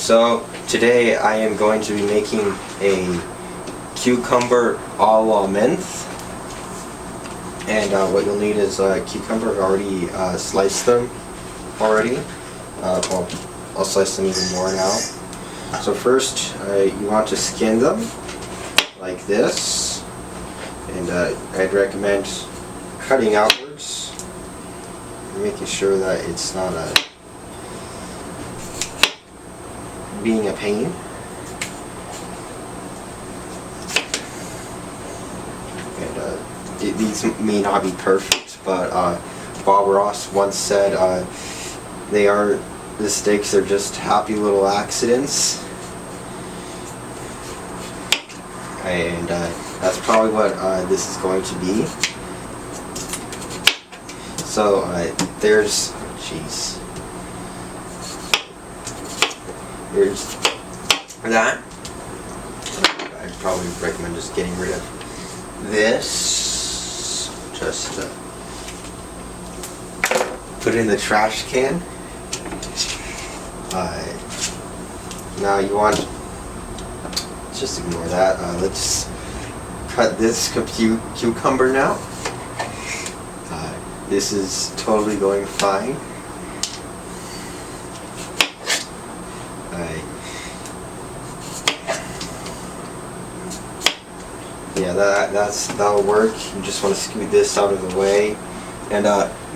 So today I am going to be making a cucumber a la menthe, and what you'll need is cucumber. I've already sliced them already. Well, I'll slice them even more now. So first you want to skin them like this, and I'd recommend cutting outwards, making sure that it's not being a pain. And these may not be perfect, but Bob Ross once said the steaks are just happy little accidents, and that's probably what this is going to be. So there's that. I'd probably recommend just getting rid of this. Just put it in the trash can. Now you want, just ignore that. Let's cut this cucumber now. This is totally going fine. Yeah, that'll work. You just want to scoot this out of the way. And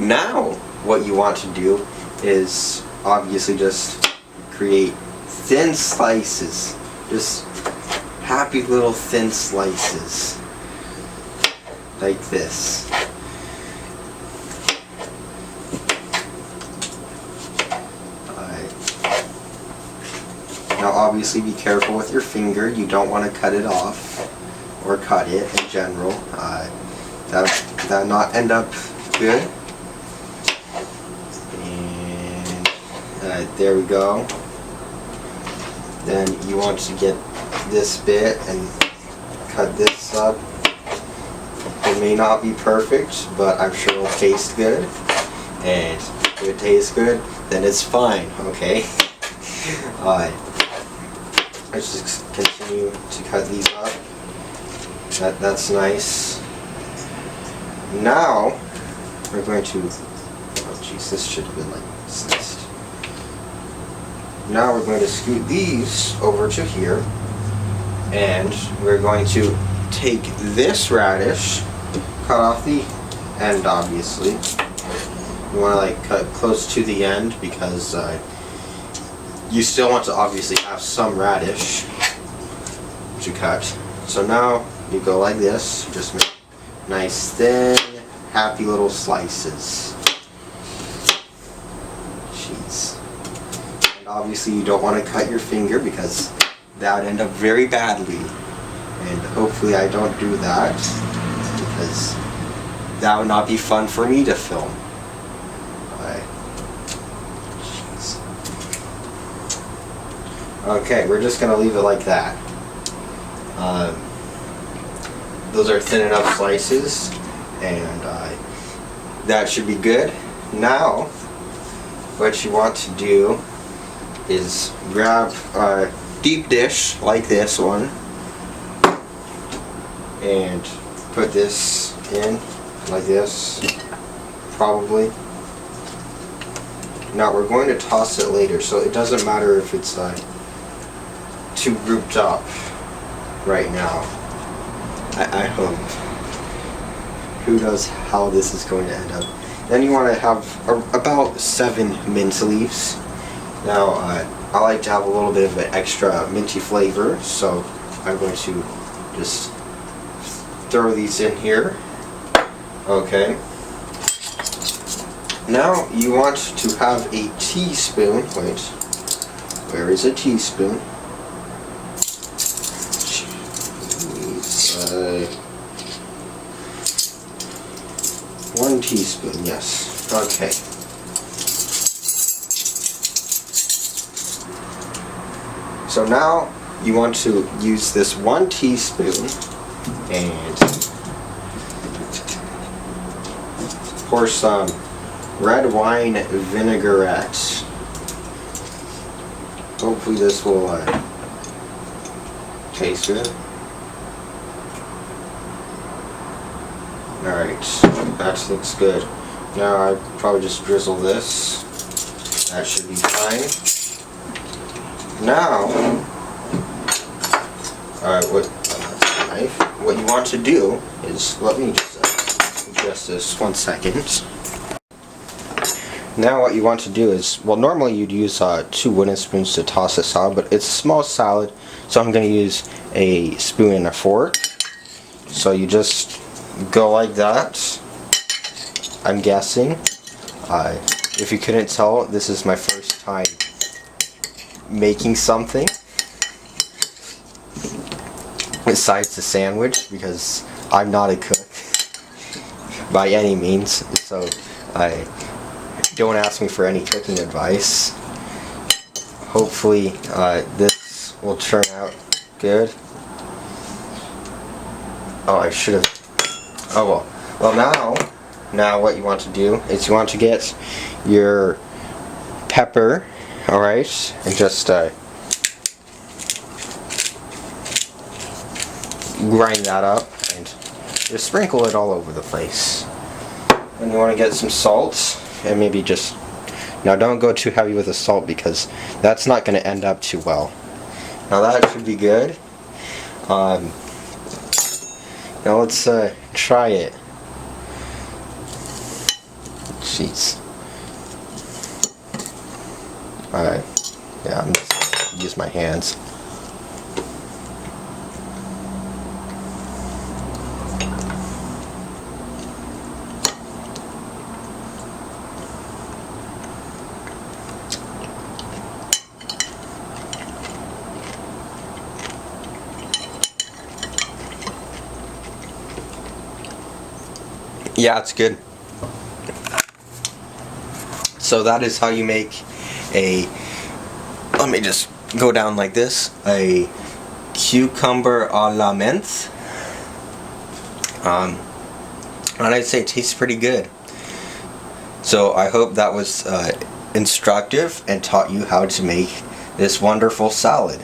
now what you want to do is obviously just create thin slices. Just happy little thin slices. Like this. Now obviously be careful with your finger. You don't want to cut it off, or cut it in general. That'll not end up good. And there we go. Then you want to get this bit and cut this up. It may not be perfect, but I'm sure it'll taste good. And if it tastes good, then it's fine, okay? Let's just continue to cut these up. That's nice. Now we're going to, oh jeez, this should have been like sliced. Now we're going to scoot these over to here, and we're going to take this radish, cut off the end obviously. You want to like cut close to the end because you still want to obviously have some radish to cut. So now you go like this, just make nice thin, happy little slices. Jeez. And obviously you don't want to cut your finger because that would end up very badly. And hopefully I don't do that, because that would not be fun for me to film. Okay, we're just going to leave it like that. Those are thin enough slices, and that should be good. Now, what you want to do is grab a deep dish like this one, and put this in like this, probably. Now we're going to toss it later, so it doesn't matter if it's too grouped up right now. I hope. Who knows how this is going to end up. Then you want to have about 7 mint leaves. Now I like to have a little bit of an extra minty flavor, so I'm going to just throw these in here. Okay. Now you want to have a teaspoon. Wait, where is a teaspoon? 1 teaspoon, yes. Okay. So now you want to use this 1 teaspoon and pour some red wine vinaigrette. Hopefully this will taste good. Alright, that looks good. Now I probably just drizzle this. That should be fine. Now, alright, what you want to do is, let me just adjust this 1 second. Now what you want to do is, well, normally you'd use 2 wooden spoons to toss a salad, but it's a small salad, so I'm going to use a spoon and a fork. So you just go like that, I'm guessing. If you couldn't tell, this is my first time making something besides the sandwich, because I'm not a cook by any means, so don't ask me for any cooking advice. Hopefully this will turn out good. Oh, I should have. Oh well. Well, now what you want to do is you want to get your pepper, all right, and just grind that up and just sprinkle it all over the place. And you want to get some salt, and maybe just, now don't go too heavy with the salt because that's not going to end up too well. Now that should be good. Now let's try it. Jeez. Alright. Yeah, I'm just gonna use my hands. Yeah, it's good. So that is how you make a, let me just go down like this, a cucumber a la menthe. And I'd say it tastes pretty good. So I hope that was instructive and taught you how to make this wonderful salad.